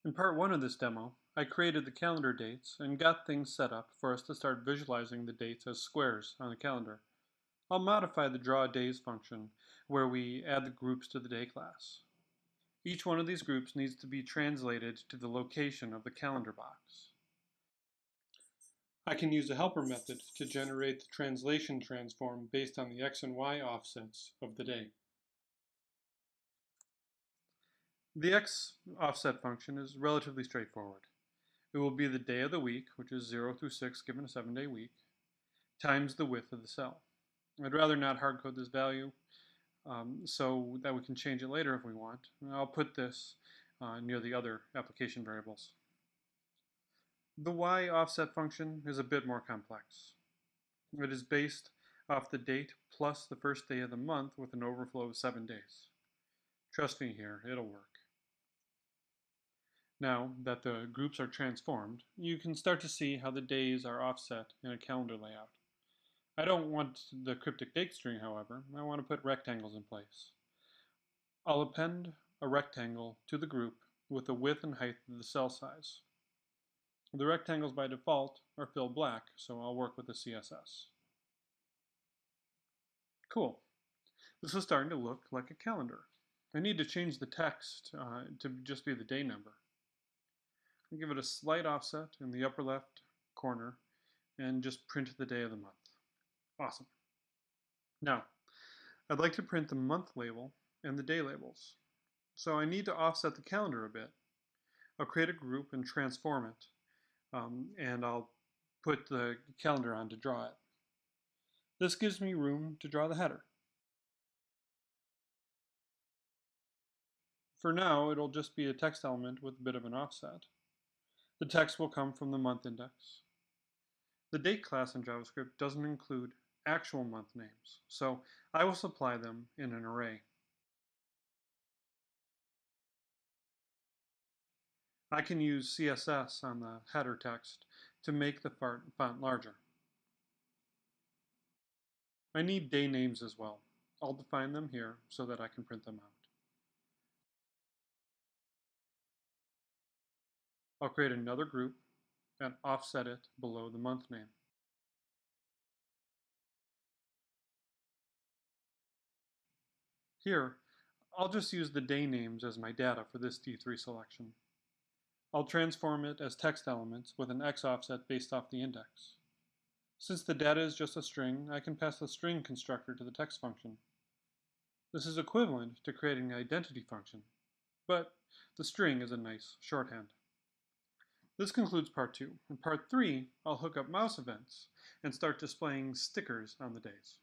In part 1 of this demo, I created the calendar dates and got things set up for us to start visualizing the dates as squares on the calendar. I'll modify the drawDays function where we add the groups to the day class. Each one of these groups needs to be translated to the location of the calendar box. I can use a helper method to generate the translation transform based on the X and Y offsets of the day. The X offset function is relatively straightforward. It will be the day of the week, which is 0 through 6 given a 7-day week, times the width of the cell. I'd rather not hard-code this value so that we can change it later if we want. I'll put this near the other application variables. The Y offset function is a bit more complex. It is based off the date plus the first day of the month with an overflow of 7 days. Trust me here, it'll work. Now that the groups are transformed, you can start to see how the days are offset in a calendar layout. I don't want the cryptic date string, however. I want to put rectangles in place. I'll append a rectangle to the group with the width and height of the cell size. The rectangles by default are filled black, so I'll work with the CSS. Cool. This is starting to look like a calendar. I need to change the text to just be the day number. I'll give it a slight offset in the upper left corner and just print the day of the month. Awesome. Now, I'd like to print the month label and the day labels. So I need to offset the calendar a bit. I'll create a group and transform it, and I'll put the calendar on to draw it. This gives me room to draw the header. For now, it'll just be a text element with a bit of an offset. The text will come from the month index. The date class in JavaScript doesn't include actual month names, so I will supply them in an array. I can use CSS on the header text to make the font larger. I need day names as well. I'll define them here so that I can print them out. I'll create another group and offset it below the month name. Here, I'll just use the day names as my data for this D3 selection. I'll transform it as text elements with an X offset based off the index. Since the data is just a string, I can pass the string constructor to the text function. This is equivalent to creating an identity function, but the string is a nice shorthand. This concludes part 2. In part 3, I'll hook up mouse events and start displaying stickers on the days.